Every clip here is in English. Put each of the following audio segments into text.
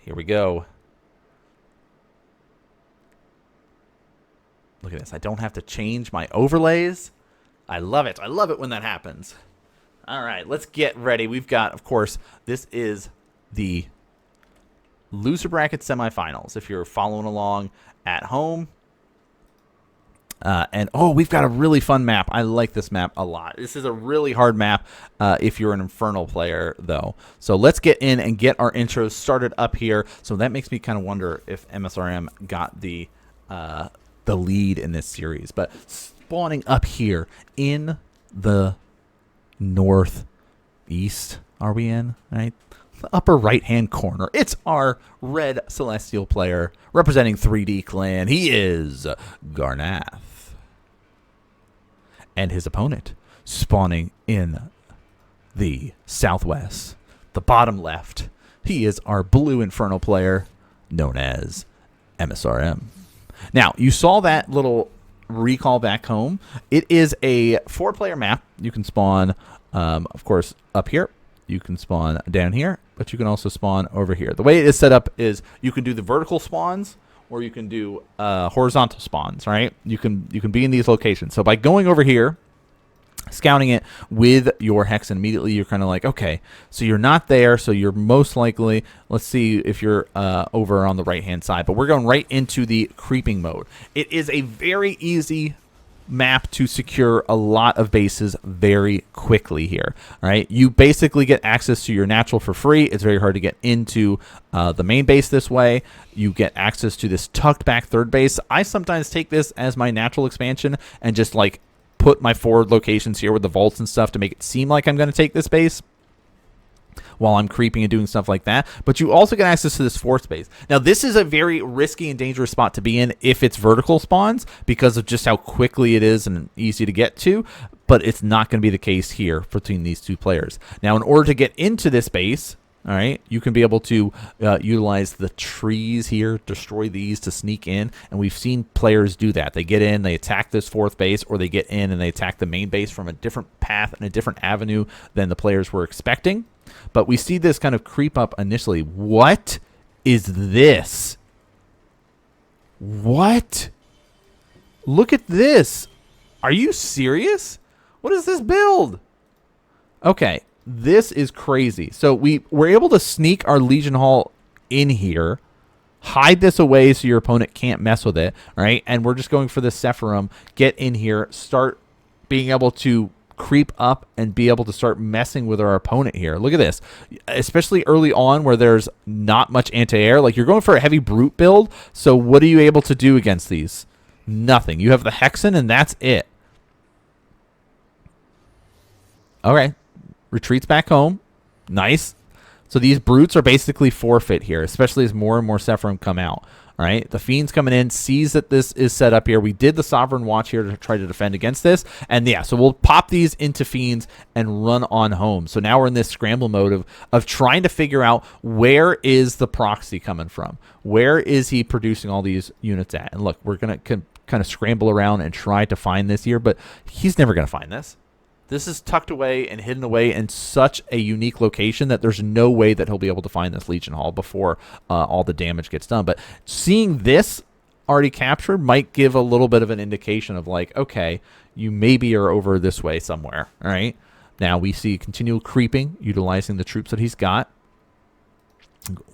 Here we go. Look at this. I don't have to change my overlays. I love it. I love it when that happens. All right, let's get ready. We've got, of course, this is the loser bracket semifinals. If you're following along at home. And, oh, we've got a really fun map. I like this map a lot. This is a really hard map if you're an Infernal player, though. So let's get in and get our intros started up here. So that makes me kind of wonder if MSRM got the lead in this series. But spawning up here in the northeast, are we in? Right? The upper right-hand corner. It's our red Celestial player representing 3D Clan. He is Garnath. And his opponent spawning in the southwest, the bottom left. He is our blue Infernal player known as MSRM. Now, you saw that little recall back home. It is a 4-player map. You can spawn, of course, up here. You can spawn down here, but you can also spawn over here. The way it is set up is you can do the vertical spawns, or you can do horizontal spawns, right? You can be in these locations. So by going over here, scouting it with your Hex, and immediately you're kind of like, okay, so you're not there, so you're most likely, let's see if you're over on the right-hand side. But we're going right into the creeping mode. It is a very easy map to secure a lot of bases very quickly here. All right, you basically get access to your natural for free. It's very hard to get into the main base this way. You get access to this tucked back third base. I sometimes take this as my natural expansion and just like put my forward locations here with the vaults and stuff to make it seem like I'm going to take this base while I'm creeping and doing stuff like that. But you also get access to this fourth base. Now, this is a very risky and dangerous spot to be in if it's vertical spawns because of just how quickly it is and easy to get to. But it's not going to be the case here between these two players. Now, in order to get into this base, all right, you can be able to utilize the trees here, destroy these to sneak in, and we've seen players do that. They get in, they attack this fourth base, or they get in and they attack the main base from a different path and a different avenue than the players were expecting. But we see this kind of creep up initially. What is this? What? Look at this. Are you serious? What is this build? Okay. This is crazy. So we were able to sneak our Legion Hall in here, hide this away so your opponent can't mess with it, right? And we're just going for the msrm, get in here, start being able to creep up and be able to start messing with our opponent here. Look at this. Especially early on where there's not much anti-air. Like you're going for a heavy brute build, so what are you able to do against these? Nothing. You have the Hexen and that's it. Okay. Retreats back home. Nice. So these brutes are basically forfeit here, especially as more and more msrm come out. All right. The Fiend's coming in, sees that this is set up here. We did the Sovereign Watch here to try to defend against this. And yeah, so we'll pop these into Fiends and run on home. So now we're in this scramble mode of trying to figure out where is the Proxy coming from? Where is he producing all these units at? And look, we're going to kind of scramble around and try to find this here, but he's never going to find this. This is tucked away and hidden away in such a unique location that there's no way that he'll be able to find this Legion Hall before all the damage gets done. But seeing this already captured might give a little bit of an indication of like, okay, you maybe are over this way somewhere. All right. Now we see continual creeping, utilizing the troops that he's got.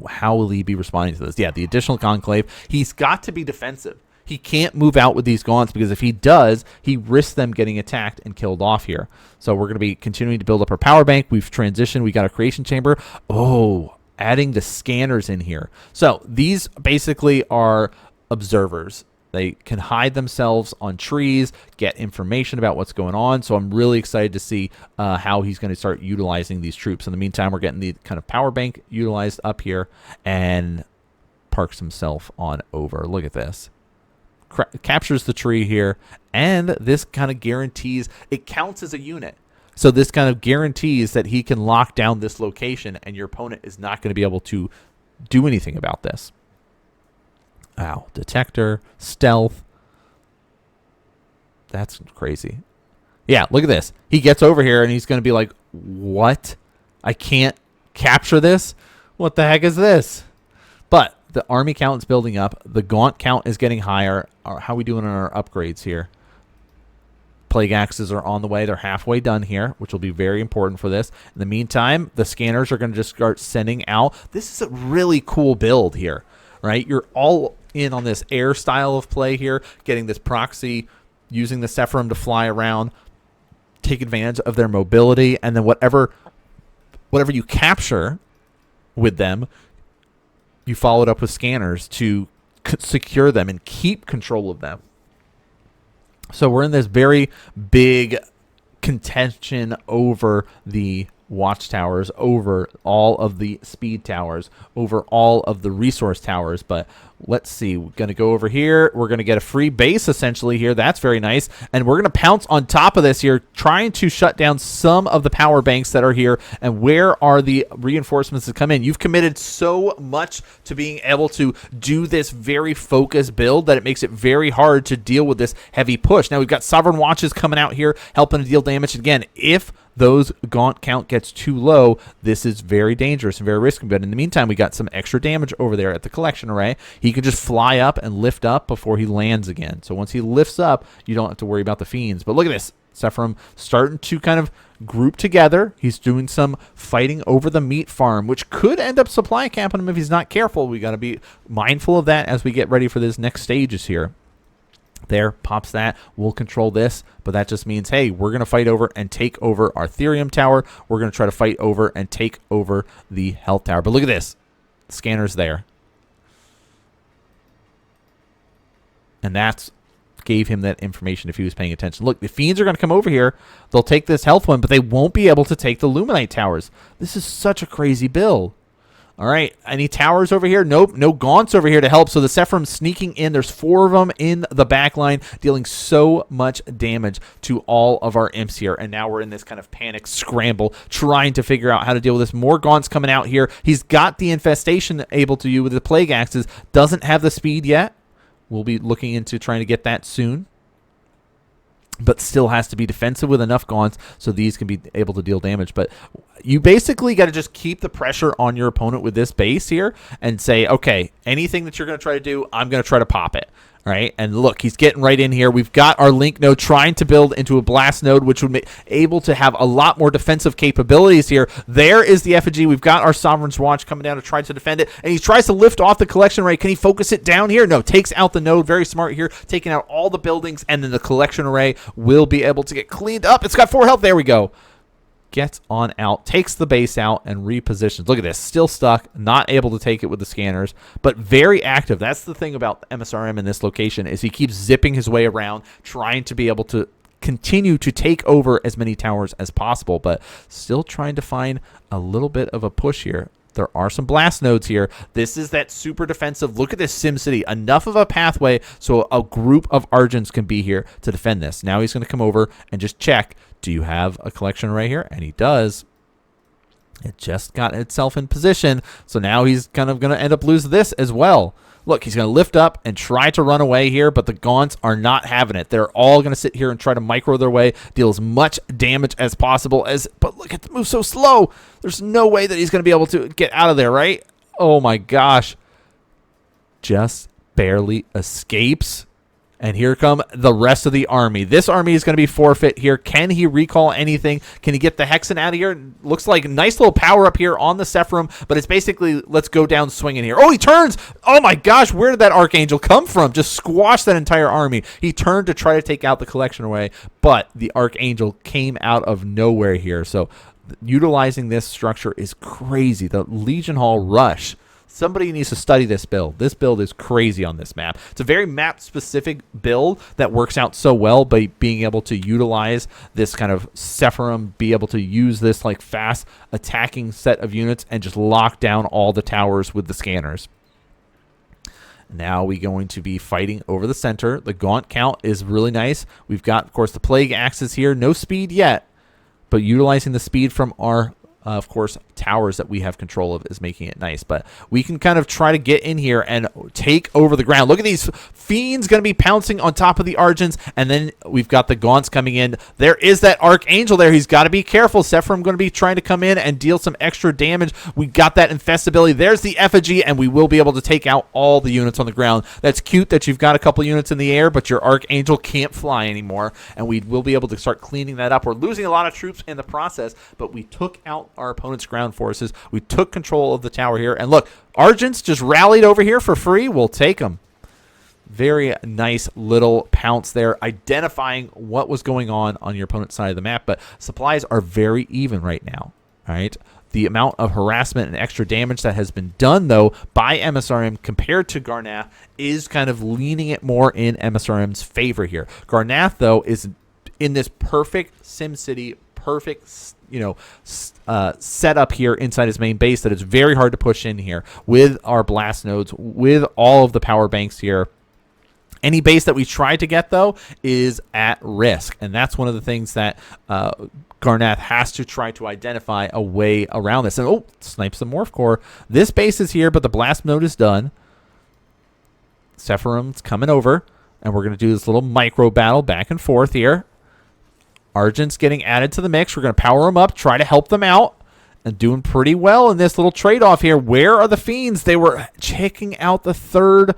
How will he be responding to this? Yeah, the additional Conclave. He's got to be defensive. He can't move out with these Gaunts because if he does, he risks them getting attacked and killed off here. So we're going to be continuing to build up our power bank. We've transitioned. We got a creation chamber. Oh, adding the scanners in here. So these basically are observers. They can hide themselves on trees, get information about what's going on. So I'm really excited to see how he's going to start utilizing these troops. In the meantime, we're getting the kind of power bank utilized up here and parks himself on over. Look at this. Captures the tree here, and this kind of guarantees it counts as a unit. So this kind of guarantees that he can lock down this location, and your opponent is not going to be able to do anything about this. Wow, detector, stealth. That's crazy. Yeah, look at this. He gets over here, and he's going to be like, what? I can't capture this? What the heck is this? But the army count is building up. The Gaunt count is getting higher. How are we doing on our upgrades here? Plague Axes are on the way. They're halfway done here, which will be very important for this. In the meantime, the scanners are going to just start sending out. This is a really cool build here, right? You're all in on this air style of play here, getting this proxy, using the Sephiroth to fly around, take advantage of their mobility, and then whatever you capture with them, you follow it up with scanners to secure them and keep control of them. So we're in this very big contention over the watchtowers, over all of the speed towers, over all of the resource towers. But let's see, we're going to go over here. We're going to get a free base essentially here. That's very nice. And we're going to pounce on top of this here, trying to shut down some of the power banks that are here. And where are the reinforcements that come in? You've committed so much to being able to do this very focused build that it makes it very hard to deal with this heavy push. Now we've got Sovereign Watches coming out here, helping to deal damage. Again, if those Gaunt count gets too low, this is very dangerous and very risky. But in the meantime, we got some extra damage over there at the collection array. He can just fly up and lift up before he lands again. So once he lifts up, you don't have to worry about the fiends. But look at this. Sephiroth starting to kind of group together. He's doing some fighting over the meat farm, which could end up supply capping him if he's not careful. We got to be mindful of that as we get ready for this next stages here. There, pops that. We'll control this, but that just means, hey, we're going to fight over and take over our Therium Tower. We're going to try to fight over and take over the Health Tower. But look at this. Scanner's there. And that's gave him that information if he was paying attention. Look, the Fiends are going to come over here. They'll take this health one, but they won't be able to take the Luminite Towers. This is such a crazy build. All right, any towers over here? Nope, no Gaunts over here to help. So the Sephiroth sneaking in. There's 4 of them in the back line, dealing so much damage to all of our imps here. And now we're in this kind of panic scramble, trying to figure out how to deal with this. More Gaunts coming out here. He's got the infestation able to do with the Plague Axes. Doesn't have the speed yet. We'll be looking into trying to get that soon. But still has to be defensive with enough Gaunts so these can be able to deal damage. But you basically got to just keep the pressure on your opponent with this base here and say, okay, anything that you're going to try to do, I'm going to try to pop it. All right, and look, he's getting right in here. We've got our Link node trying to build into a Blast node, which would be able to have a lot more defensive capabilities here. There is the effigy. We've got our Sovereign's Watch coming down to try to defend it, and he tries to lift off the collection array. Can he focus it down here? No, takes out the node. Very smart here, taking out all the buildings, and then the collection array will be able to get cleaned up. It's got 4 health. There we go. Gets on out, takes the base out, and repositions. Look at this. Still stuck, not able to take it with the scanners, but very active. That's the thing about MSRM in this location is he keeps zipping his way around, trying to be able to continue to take over as many towers as possible, but still trying to find a little bit of a push here. There are some blast nodes here. This is that super defensive. Look at this SimCity. Enough of a pathway so a group of Argents can be here to defend this. Now he's going to come over and just check. Do you have a collection array here? And he does. It just got itself in position. So now he's kind of going to end up losing this as well. Look, he's going to lift up and try to run away here, but the Gaunts are not having it. They're all going to sit here and try to micro their way, deal as much damage as possible. But look at the move so slow. There's no way that he's going to be able to get out of there, right? Oh my gosh. Just barely escapes. And here come the rest of the army. This army is going to be forfeit here. Can he recall anything? Can he get the Hexen out of here? Looks like a nice little power up here on the Sephiroth, but it's basically let's go down swinging here. Oh, he turns. Oh my gosh, where did that Archangel come from? Just squashed that entire army. He turned to try to take out the collection array, but the Archangel came out of nowhere here. So utilizing this structure is crazy. The Legion Hall rush. Somebody needs to study this build. This build is crazy on this map. It's a very map-specific build that works out so well by being able to utilize this kind of Sephiroth, be able to use this like fast attacking set of units and just lock down all the towers with the scanners. Now we're going to be fighting over the center. The Gaunt count is really nice. We've got, of course, the Plague Axes here. No speed yet, but utilizing the speed from our of course, towers that we have control of is making it nice. But we can kind of try to get in here and take over the ground. Look at these Fiends going to be pouncing on top of the Argents. And then we've got the Gaunts coming in. There is that Archangel there. He's got to be careful. Sephiroth going to be trying to come in and deal some extra damage. We got that infestability. There's the effigy, and we will be able to take out all the units on the ground. That's cute that you've got a couple units in the air, but your Archangel can't fly anymore. And we will be able to start cleaning that up. We're losing a lot of troops in the process, but we took out our opponent's ground forces. We took control of the tower here. And look, Argents just rallied over here for free. We'll take them. Very nice little pounce there, identifying what was going on your opponent's side of the map. But supplies are very even right now. All right. The amount of harassment and extra damage that has been done, though, by MSRM compared to Garnath is kind of leaning it more in MSRM's favor here. Garnath, though, is in this perfect SimCity, perfect set up here inside his main base that it's very hard to push in here with our blast nodes, with all of the power banks here. Any base that we try to get, though, is at risk, and that's one of the things that Garnath has to try to identify a way around this. And oh, snipes the Morph Core. This base is here, but the blast node is done. Sephirum's coming over, and we're going to do this little micro battle back and forth here. Argent's getting added to the mix. We're going to power them up, try to help them out, and doing pretty well in this little trade-off here. Where are the Fiends? They were checking out the third,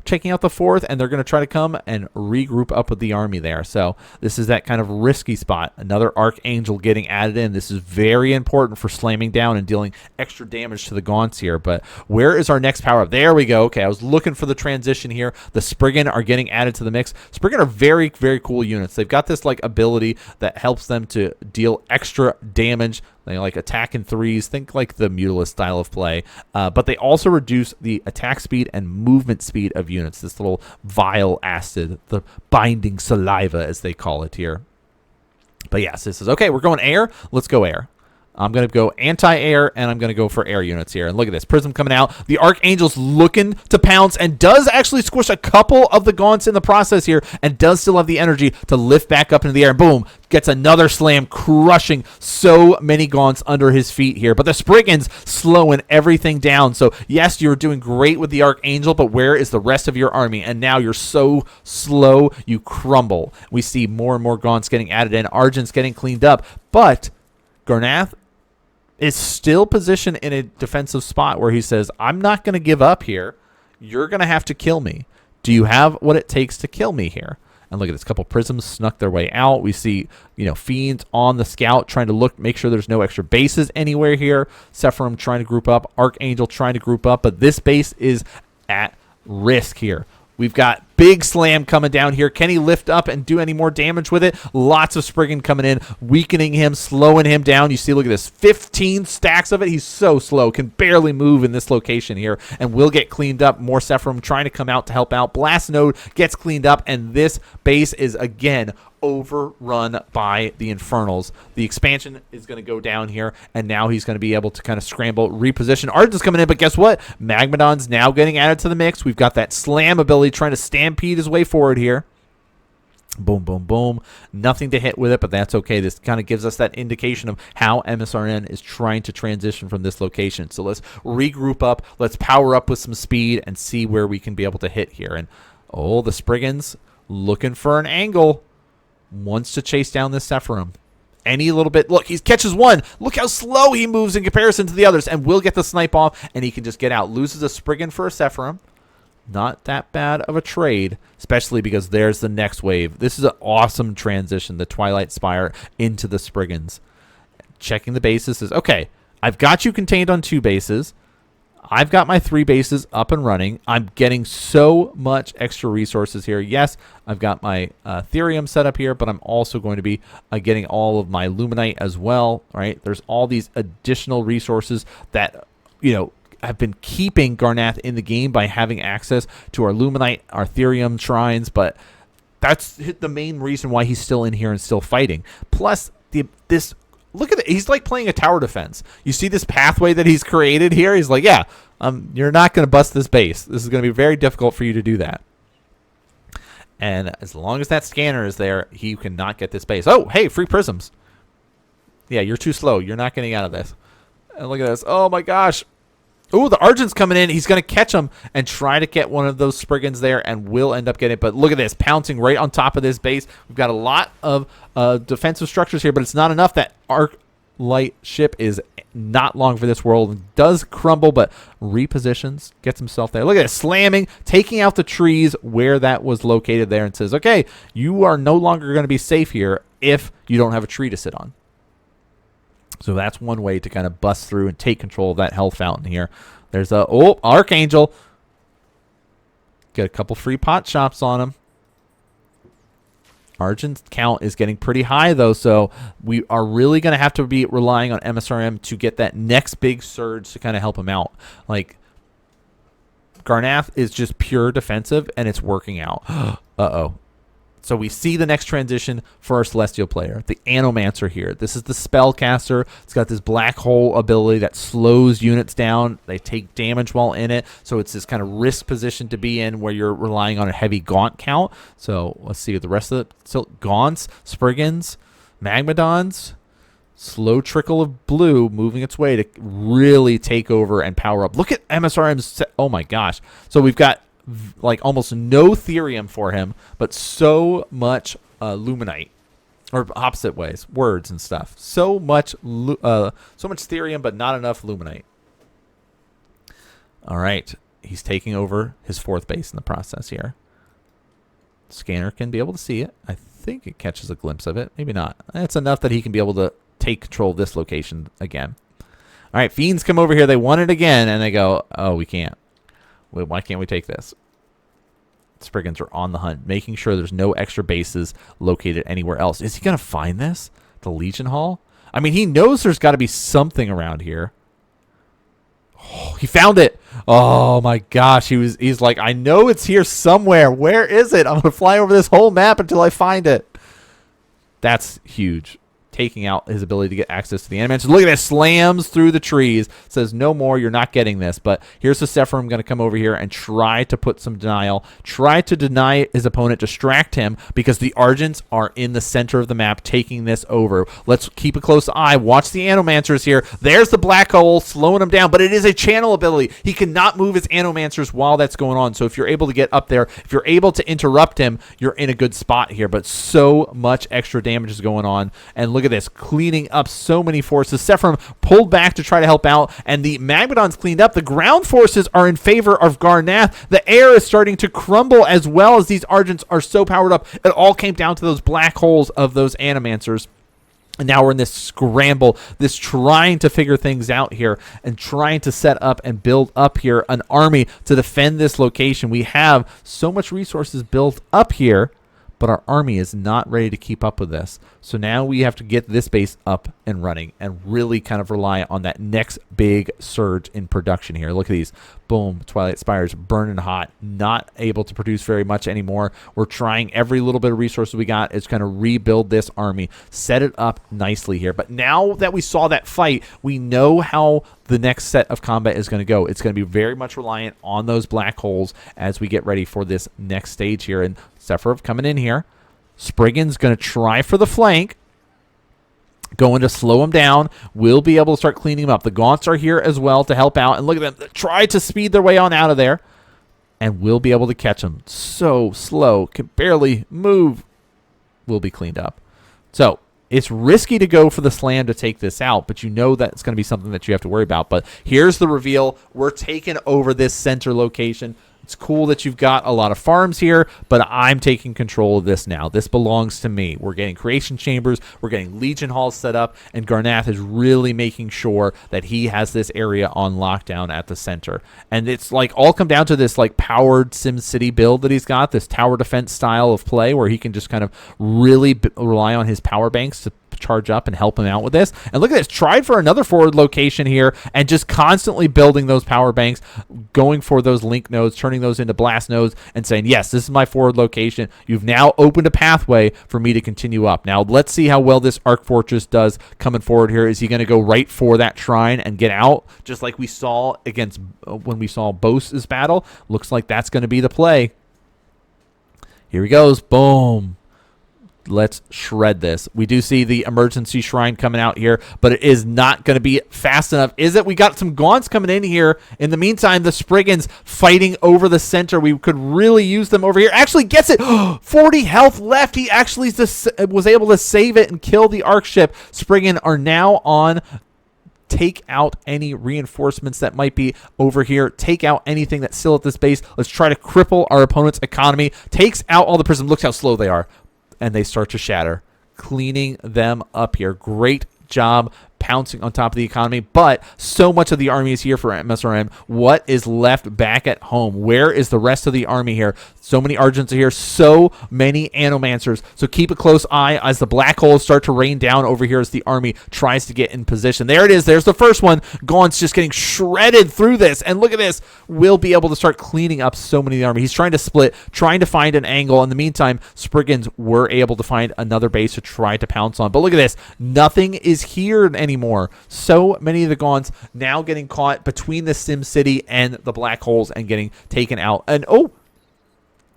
checking out the fourth, and they're going to try to come and regroup up with the army there. So this is that kind of risky spot. Another Archangel getting added in. This is very important for slamming down and dealing extra damage to the Gaunts here. But where is our next power up? There we go. Okay, I was looking for the transition here. The Spriggan are getting added to the mix. Spriggan are very, very cool units. They've got this like ability that helps them to deal extra damage. They like attack in threes. Think like the Mutilus style of play. But they also reduce the attack speed and movement speed of units. This little vile acid, the binding saliva as they call it here. But yes, this is okay. We're going air. Let's go air. I'm going to go anti-air, and I'm going to go for air units here. And look at this. Prism coming out. The Archangel's looking to pounce and does actually squish a couple of the Gaunts in the process here and does still have the energy to lift back up into the air. Boom. Gets another slam, crushing so many Gaunts under his feet here. But the Spriggan's slowing everything down. So, yes, you're doing great with the Archangel, but where is the rest of your army? And now you're so slow, you crumble. We see more and more Gaunts getting added in. Argent's getting cleaned up. But Garnath is still positioned in a defensive spot where he says, I'm not going to give up here. You're going to have to kill me. Do you have what it takes to kill me here? And look at this, couple prisms snuck their way out. We see, Fiends on the scout trying to make sure there's no extra bases anywhere here. Sephiroth trying to group up. Archangel trying to group up. But this base is at risk here. We've got big slam coming down here. Can he lift up and do any more damage with it? Lots of Spriggan coming in, weakening him, slowing him down. You see, look at this, 15 stacks of it. He's so slow, can barely move in this location here, and will get cleaned up. More Sephiroth trying to come out to help out. Blast Node gets cleaned up, and this base is, again, overrun by the Infernals. The expansion is going to go down here, and now he's going to be able to kind of scramble, reposition. Argent's coming in, but guess what? Magmadon's now getting added to the mix. We've got that slam ability trying to stampede his way forward here. Boom, boom, boom. Nothing to hit with it, but that's okay. This kind of gives us that indication of how MSRN is trying to transition from this location. So let's regroup up. Let's power up with some speed and see where we can be able to hit here. And, oh, the Spriggan's looking for an angle. Wants to chase down this Sephiroth. Any little bit. Look, he catches one. Look how slow he moves in comparison to the others. And will get the snipe off, and he can just get out. Loses a Spriggan for a Sephiroth. Not that bad of a trade, especially because there's the next wave. This is an awesome transition, the Twilight Spire into the Spriggans. Checking the bases says, okay, I've got you contained on 2 bases. I've got my 3 bases up and running. I'm getting so much extra resources here. Yes, I've got my Therium set up here, but I'm also going to be getting all of my Luminite as well. Right? There's all these additional resources that, have been keeping Garnath in the game by having access to our Luminite, our Therium shrines, but that's the main reason why he's still in here and still fighting. Plus, this... Look at it. He's like playing a tower defense. You see this pathway that he's created here? He's like, yeah, you're not going to bust this base. This is going to be very difficult for you to do that. And as long as that scanner is there, he cannot get this base. Oh, hey, free prisms. Yeah, you're too slow. You're not getting out of this. And look at this. Oh, my gosh. Ooh, the Argent's coming in. He's going to catch him and try to get one of those Spriggans there and will end up getting it. But look at this, pouncing right on top of this base. We've got a lot of defensive structures here, but it's not enough. That Arc Light ship is not long for this world. Does crumble, but repositions, gets himself there. Look at it, slamming, taking out the trees where that was located there and says, okay, you are no longer going to be safe here if you don't have a tree to sit on. So that's one way to kind of bust through and take control of that health fountain here. There's a, oh, Archangel. Get a couple free pot shops on him. Argent's count is getting pretty high, though, so we are really going to have to be relying on msrm to get that next big surge to kind of help him out. Like, Garnath is just pure defensive, and it's working out. Uh-oh. So we see the next transition for our Celestial player, the Anomancer here. This is the Spellcaster. It's got this black hole ability that slows units down. They take damage while in it. So it's this kind of risk position to be in where you're relying on a heavy Gaunt count. So let's see the rest of it. So Gaunts, Spriggans, Magmadons, slow trickle of blue moving its way to really take over and power up. Look at MSRM's. Oh my gosh. So we've got like almost no Therium for him, but so much Luminite, or opposite ways, words and stuff. So much Therium, but not enough Luminite. All right, he's taking over his 4th base in the process here. Scanner can be able to see it. I think it catches a glimpse of it. Maybe not. It's enough that he can be able to take control of this location again. All right, Fiends come over here. They want it again, and they go, oh, we can't. Why can't we take this? Spriggans are on the hunt, making sure there's no extra bases located anywhere else. Is he going to find this? The Legion Hall? I mean, he knows there's got to be something around here. Oh, he found it. Oh, my gosh. He's like, I know it's here somewhere. Where is it? I'm going to fly over this whole map until I find it. That's huge. Taking out his ability to get access to the animation. Look at that, slams through the trees. Says, no more, you're not getting this. But here's the Sephiroth going to come over here and try to put some denial. Try to deny his opponent, distract him, because the Argents are in the center of the map taking this over. Let's keep a close eye. Watch the Anomancers here. There's the black hole slowing him down, but it is a channel ability. He cannot move his Anomancers while that's going on. So if you're able to get up there, if you're able to interrupt him, you're in a good spot here. But so much extra damage is going on. And look at this, cleaning up so many forces. Sephiroth pulled back to try to help out, and the Magmadon's cleaned up. The ground forces are in favor of Garnath. The air is starting to crumble as well as these Argents are so powered up. It all came down to those black holes of those Anomancers. And now we're in this scramble, this trying to figure things out here and trying to set up and build up here an army to defend this location. We have so much resources built up here, but our army is not ready to keep up with this. So now we have to get this base up and running and really kind of rely on that next big surge in production here. Look at these. Boom. Twilight Spires burning hot. Not able to produce very much anymore. We're trying every little bit of resources we got is kind of rebuild this army, set it up nicely here. But now that we saw that fight, we know how the next set of combat is going to go. It's going to be very much reliant on those black holes as we get ready for this next stage here. And Sephiroth coming in here. Spriggan's going to try for the flank. Going to slow him down. We'll be able to start cleaning him up. The Gaunts are here as well to help out. And look at them. Try to speed their way on out of there. And we'll be able to catch him. So slow. Can barely move. Will be cleaned up. So it's risky to go for the slam to take this out, but you know that it's going to be something that you have to worry about. But here's the reveal. We're taking over this center location. It's cool that you've got a lot of farms here, but I'm taking control of this now. This belongs to me. We're getting creation chambers. We're getting Legion halls set up, and Garnath is really making sure that he has this area on lockdown at the center. And it's like all come down to this like powered SimCity build that he's got, this tower defense style of play where he can just kind of really rely on his power banks to charge up and help him out with this. And look at this, tried for another forward location here and just constantly building those power banks, going for those link nodes, turning those into blast nodes and saying, yes, this is my forward location. You've now opened a pathway for me to continue up. Now let's see how well this Arc Fortress does coming forward here. Is he going to go right for that shrine and get out just like we saw against when we saw Bosse's battle? Looks like that's going to be the play. Here he goes. Boom. Let's shred this. We do see the emergency shrine coming out here, but it is not going to be fast enough, is it? We got some Gaunts coming in here. In the meantime, the Spriggans fighting over the center. We could really use them over here. Actually gets it. 40 health left. He actually was able to save it and kill the Arc ship. Spriggan are now on. Take out any reinforcements that might be over here. Take out anything that's still at this base. Let's try to cripple our opponent's economy. Takes out all the prisms. Look how slow they are. And they start to shatter. Cleaning them up here. Great job pouncing on top of the economy, but so much of the army is here for MSRM. What is left back at home? Where is the rest of the army here? So many Argents are here, so many Anomancers. So keep a close eye as the black holes start to rain down over here as the army tries to get in position. There it is. There's the first one. Gaunts just getting shredded through this. And look at this. We'll be able to start cleaning up so many of the army. He's trying to split, trying to find an angle. In the meantime, Spriggans were able to find another base to try to pounce on. But look at this. Nothing is here anymore. So many of the Gaunts now getting caught between the Sim City and the black holes and getting taken out. And oh,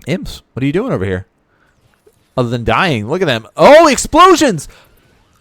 Imps, what are you doing over here? Other than dying, look at them. Oh, explosions!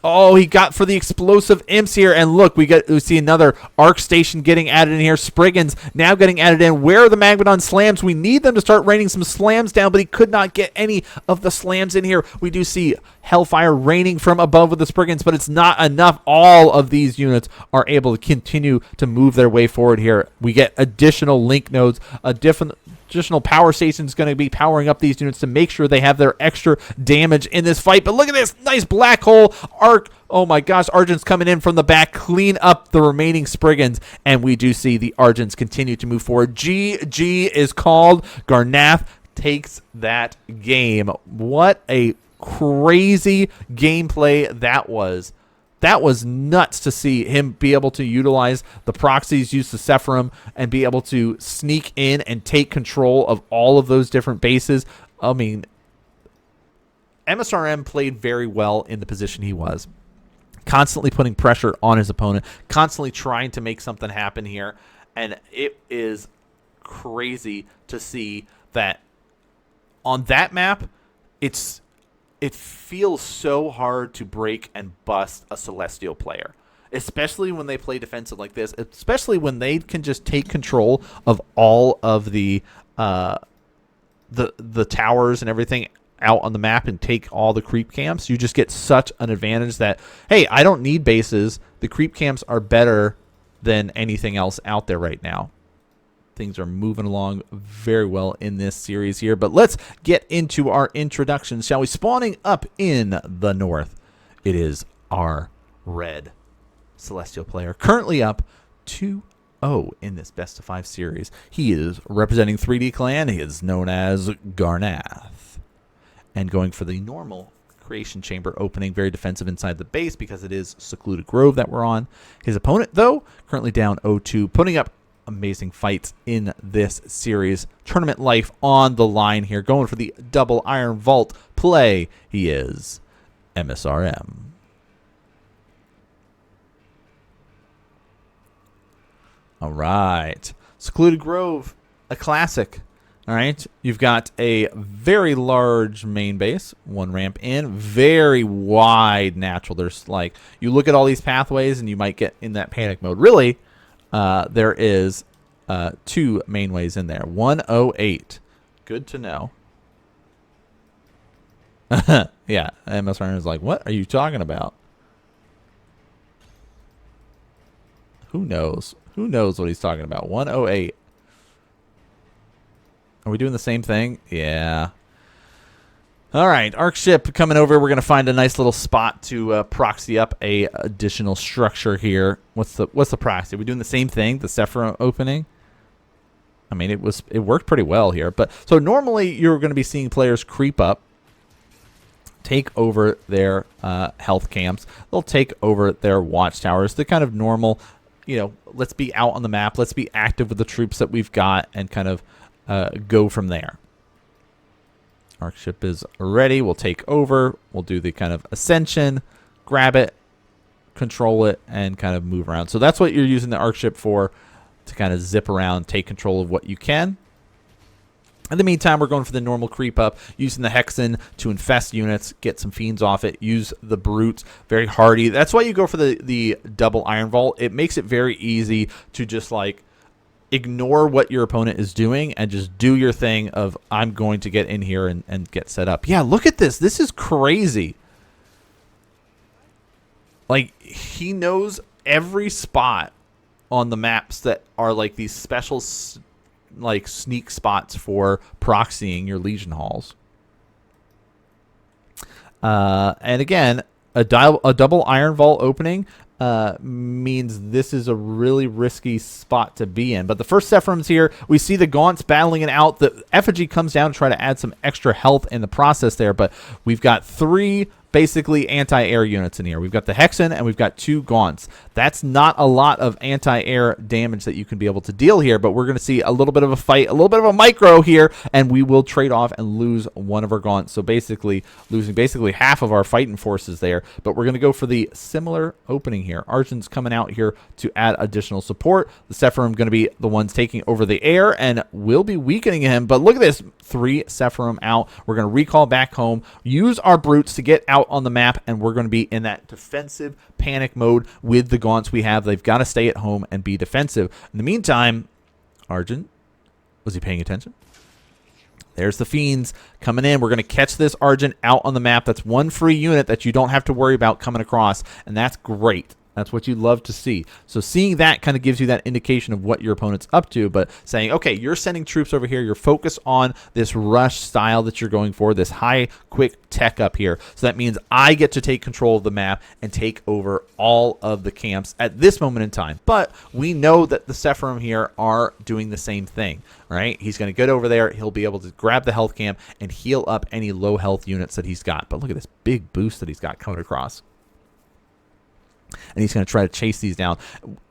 Oh, he got for the explosive Imps here. And look, we see another Arc Station getting added in here. Spriggans now getting added in. Where are the Magmadon slams? We need them to start raining some slams down, but he could not get any of the slams in here. We do see Hellfire raining from above with the Spriggans, but it's not enough. All of these units are able to continue to move their way forward here. We get additional link nodes, additional power stations going to be powering up these units to make sure they have their extra damage in this fight. But look at this nice black hole arc. Oh my gosh, Argents coming in from the back, clean up the remaining Spriggans, and we do see the Argents continue to move forward. GG is called. Garnath takes that game. What a crazy gameplay that was. That was nuts to see him be able to utilize the proxies, use the Sephirim, and be able to sneak in and take control of all of those different bases. I mean, MSRM played very well in the position he was. Constantly putting pressure on his opponent, constantly trying to make something happen here. And it is crazy to see that on that map, it feels so hard to break and bust a Celestial player, especially when they play defensive like this, especially when they can just take control of all of the towers and everything out on the map and take all the creep camps. You just get such an advantage that, hey, I don't need bases. The creep camps are better than anything else out there right now. Things are moving along very well in this series here, but let's get into our introductions, shall we? Spawning up in the north, it is our red Celestial player, currently up 2-0 in this best of 5 series. He is representing 3D Clan. He is known as Garnath, and going for the normal creation chamber opening, very defensive inside the base because it is Secluded Grove that we're on. His opponent, though, currently down 0-2, putting up amazing fights in this series. Tournament life on the line here, going for the double Iron Vault play. He is MSRM. All right, Secluded Grove, a classic. All right, you've got a very large main base, one ramp in, very wide natural. There's like, you look at all these pathways and you might get in that panic mode. Really, there is 2 mainways in there. 108. Good to know. Yeah, MSRM is like, what are you talking about? Who knows? Who knows what he's talking about? 108. Are we doing the same thing? Yeah. All right, Arc ship coming over. We're gonna find a nice little spot to proxy up a additional structure here. What's the proxy? Are we doing the same thing? The Sephirim opening? I mean, it worked pretty well here. But so normally you're going to be seeing players creep up, take over their health camps. They'll take over their watchtowers. The kind of normal, you know, let's be out on the map. Let's be active with the troops that we've got and kind of go from there. Arc ship is ready. We'll take over. We'll do the kind of ascension, grab it, control it, and kind of move around. So that's what you're using the Arc ship for, to kind of zip around, take control of what you can. In the meantime, we're going for the normal creep up, using the Hexen to infest units, get some Fiends off it, use the Brutes, very hardy. That's why you go for the double Iron Vault. It makes it very easy to just, like, ignore what your opponent is doing and just do your thing of, I'm going to get in here and get set up. Yeah, look at this. This is crazy. Like, he knows every spot on the maps that are, like, these special like sneak spots for proxying your Legion halls. And again, a double Iron Vault opening means this is a really risky spot to be in. But the first Sephirum's here. We see the Gaunts battling it out. The effigy comes down to try to add some extra health in the process there. But we've got 3 basically anti-air units in here. We've got the Hexen and we've got 2 Gaunts. That's not a lot of anti-air damage that you can be able to deal here, but we're going to see a little bit of a fight, a little bit of a micro here, and we will trade off and lose one of our Gaunts. So basically losing half of our fighting forces there, but we're going to go for the similar opening here. Argent's coming out here to add additional support. The Sephirim going to be the ones taking over the air and will be weakening him, but look at this. 3 Sephirim out. We're going to recall back home, use our Brutes to get out on the map, and we're going to be in that defensive panic mode with the Gaunts we have. They've got to stay at home and be defensive. In the meantime, Argent, was he paying attention? There's the Fiends coming in. We're going to catch this Argent out on the map. That's 1 free unit that you don't have to worry about coming across, and that's great. That's what you love to see. So seeing that kind of gives you that indication of what your opponent's up to, but saying, okay, you're sending troops over here. You're focused on this rush style that you're going for, this high, quick tech up here. So that means I get to take control of the map and take over all of the camps at this moment in time. But we know that the Sephirim here are doing the same thing, right? He's going to get over there. He'll be able to grab the health camp and heal up any low health units that he's got. But look at this big boost that he's got coming across. And he's going to try to chase these down.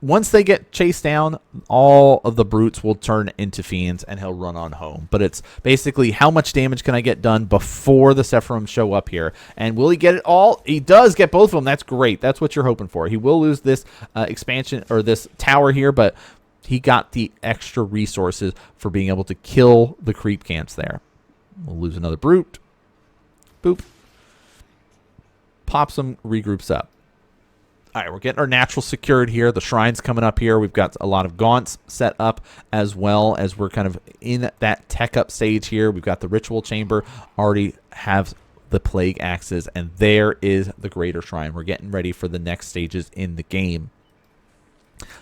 Once they get chased down, all of the Brutes will turn into Fiends, and he'll run on home. But it's basically how much damage can I get done before the Sephirim show up here. And will he get it all? He does get both of them. That's great. That's what you're hoping for. He will lose this expansion or this tower here, but he got the extra resources for being able to kill the creep camps there. We'll lose another Brute. Boop. Pops them, regroups up. All right, we're getting our natural secured here. The shrine's coming up here. We've got a lot of Gaunts set up as well as we're kind of in that tech up stage here. We've got the ritual chamber, already have the plague axes, and there is the greater shrine. We're getting ready for the next stages in the game.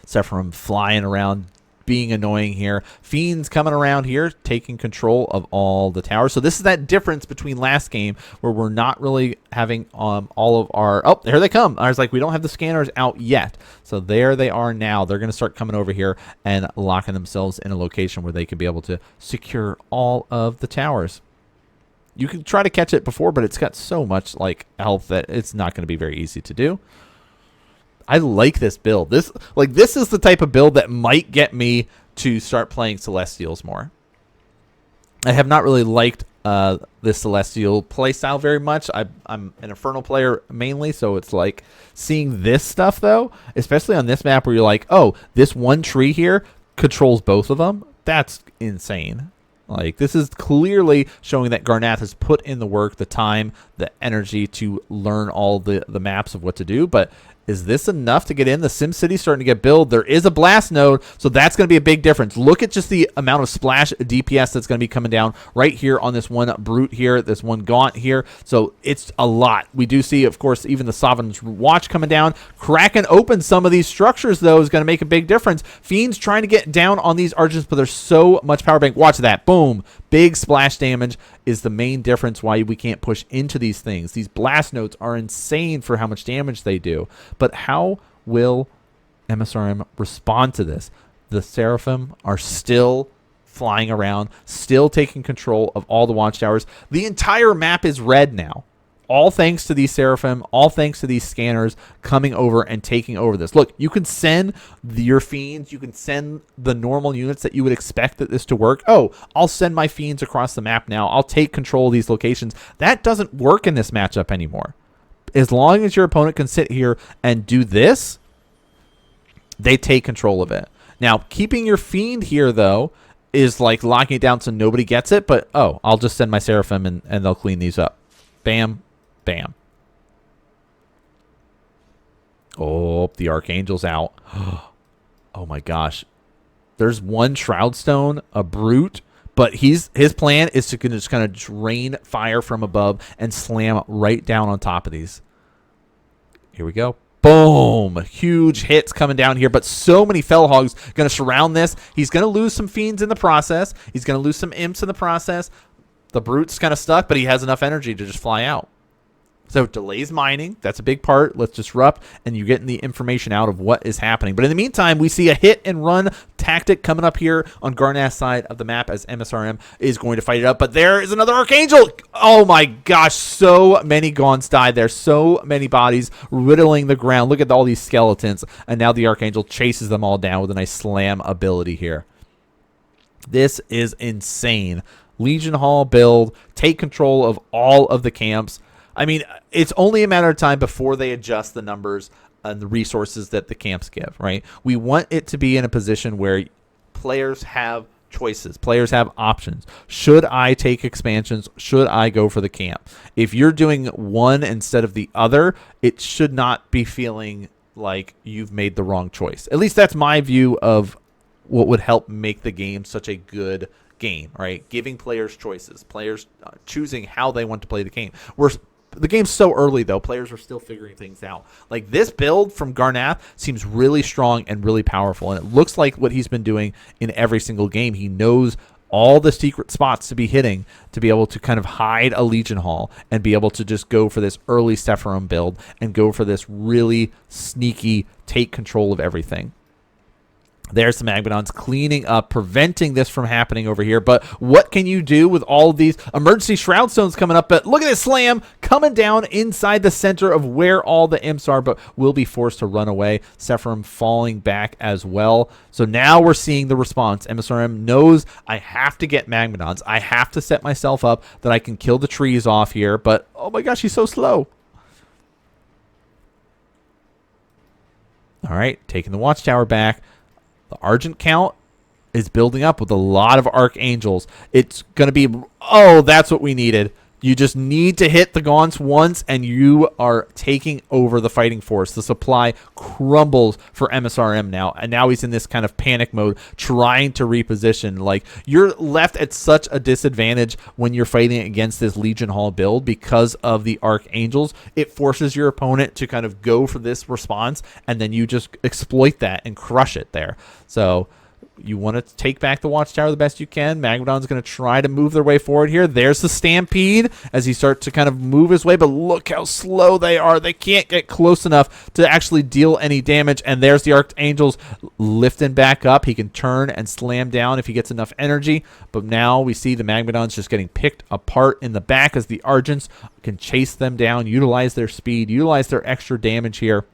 Sephirim flying around, being annoying here. Fiends coming around here, taking control of all the towers. So this is that difference between last game where we're not really having all of our... Oh, here they come. I was like, we don't have the scanners out yet. So there they are now. They're going to start coming over here and locking themselves in a location where they can be able to secure all of the towers. You can try to catch it before, but it's got so much like health that it's not going to be very easy to do. I like this build. This is the type of build that might get me to start playing Celestials more. I have not really liked this Celestial playstyle very much. I'm an Infernal player mainly, so it's like seeing this stuff though, especially on this map where you're like, oh, this one tree here controls both of them. That's insane. Like, this is clearly showing that Garnath has put in the work, the time, the energy to learn all the maps of what to do, but is this enough to get in? The SimCity's starting to get built. There is a blast node, so that's going to be a big difference. Look at just the amount of splash DPS that's going to be coming down right here on this one Brute here, this one Gaunt here. So it's a lot. We do see, of course, even the Sovereign's Watch coming down. Cracking open some of these structures, though, is going to make a big difference. Fiends trying to get down on these Archers, but there's so much power bank. Watch that. Boom. Big splash damage is the main difference why we can't push into these things. These blast nodes are insane for how much damage they do. But how will msrm respond to this? The Seraphim are still flying around, still taking control of all the watchtowers. The entire map is red now. All thanks to these Seraphim, all thanks to these scanners coming over and taking over this. Look, you can send your Fiends, you can send the normal units that you would expect this to work. Oh, I'll send my Fiends across the map now. I'll take control of these locations. That doesn't work in this matchup anymore. As long as your opponent can sit here and do this, they take control of it. Now, keeping your Fiend here, though, is like locking it down so nobody gets it. But, oh, I'll just send my Seraphim and they'll clean these up. Bam, bam. Oh, the Archangel's out. Oh, my gosh. There's one Shroud Stone, a Brute. But his plan is to just kind of drain fire from above and slam right down on top of these. Here we go. Boom. Huge hits coming down here. But so many Fellhogs going to surround this. He's going to lose some Fiends in the process. He's going to lose some Imps in the process. The Brute's kind of stuck, but he has enough energy to just fly out. So delays mining. That's a big part. Let's disrupt, and you're getting the information out of what is happening. But in the meantime, we see a hit and run tactic coming up here on Garnath's side of the map as msrm is going to fight it up. But there is another Archangel. Oh my gosh, so many Gaunts died there. So many bodies riddling the ground. Look at all these skeletons. And now the Archangel chases them all down with a nice slam ability here. This is insane. Legion Hall build. Take control of all of the camps. I mean, it's only a matter of time before they adjust the numbers and the resources that the camps give, right? We want it to be in a position where players have choices. Players have options. Should I take expansions? Should I go for the camp? If you're doing one instead of the other, it should not be feeling like you've made the wrong choice. At least that's my view of what would help make the game such a good game, right? Giving players choices. Players choosing how they want to play the game. The game's so early, though. Players are still figuring things out. Like, this build from Garnath seems really strong and really powerful. And it looks like what he's been doing in every single game. He knows all the secret spots to be hitting to be able to kind of hide a Legion Hall and be able to just go for this early Sephiroth build and go for this really sneaky take control of everything. There's the Magmadons cleaning up, preventing this from happening over here. But what can you do with all of these emergency Shroud Stones coming up? But look at this slam coming down inside the center of where all the imps are, but will be forced to run away. Sephiroth falling back as well. So now we're seeing the response. msrm knows I have to get Magmadons. I have to set myself up that I can kill the trees off here. But, oh my gosh, he's so slow. All right, taking the Watchtower back. The Argent count is building up with a lot of Archangels. It's going to be, oh, that's what we needed. You just need to hit the Gaunts once, and you are taking over the fighting force. The supply crumbles for msrm now, and now he's in this kind of panic mode, trying to reposition. Like, you're left at such a disadvantage when you're fighting against this Legion Hall build because of the Archangels. It forces your opponent to kind of go for this response, and then you just exploit that and crush it there. So you want to take back the Watchtower the best you can. Magmadon's going to try to move their way forward here. There's the Stampede as he starts to kind of move his way, but look how slow they are. They can't get close enough to actually deal any damage, and there's the Archangels lifting back up. He can turn and slam down if he gets enough energy, but now we see the Magmadons just getting picked apart in the back as the Argents can chase them down, utilize their speed, utilize their extra damage here.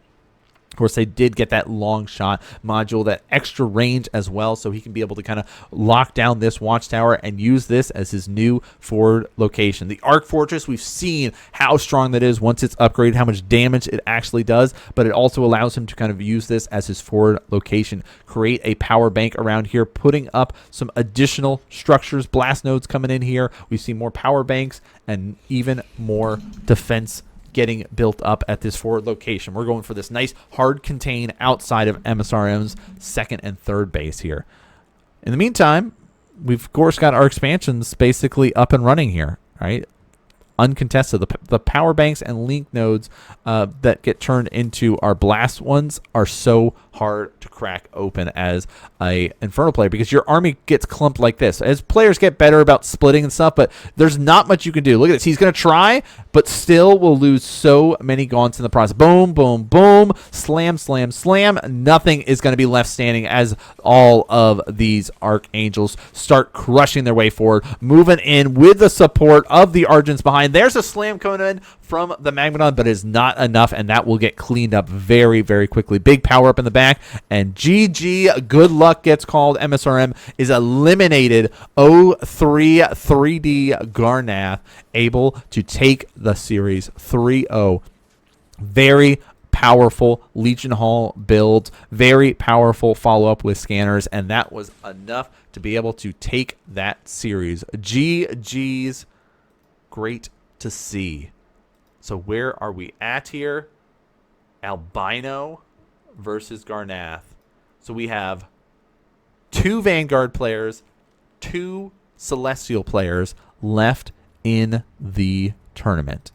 Of course, they did get that long shot module, that extra range as well, so he can be able to kind of lock down this Watchtower and use this as his new forward location. The Arc Fortress, we've seen how strong that is once it's upgraded, how much damage it actually does, but it also allows him to kind of use this as his forward location, create a power bank around here, putting up some additional structures, blast nodes coming in here. We see more power banks and even more defense getting built up at this forward location. We're going for this nice hard contain outside of msrm's second and third base here. In the meantime, we've of course got our expansions basically up and running here, right? Uncontested. The power banks and link nodes that get turned into our blast ones are so hard to crack open as a Infernal player because your army gets clumped like this. As players get better about splitting and stuff, but there's not much you can do. Look at this. He's going to try, but still will lose so many Gaunts in the process. Boom, boom, boom. Slam, slam, slam. Nothing is going to be left standing as all of these Archangels start crushing their way forward, moving in with the support of the Argents behind. There's a slam coming in from the Magmadon, but it is not enough, and that will get cleaned up very, very quickly. Big power up in the back, and GG, good luck gets called. msrm is eliminated. 0-3 3D Garnath able to take the series 3-0. Very powerful Legion Hall builds, very powerful follow-up with scanners, and that was enough to be able to take that series. GG's, great to see. So where are we at here? Albino versus Garnath. So we have 2 Vanguard players, 2 Celestial players left in the tournament.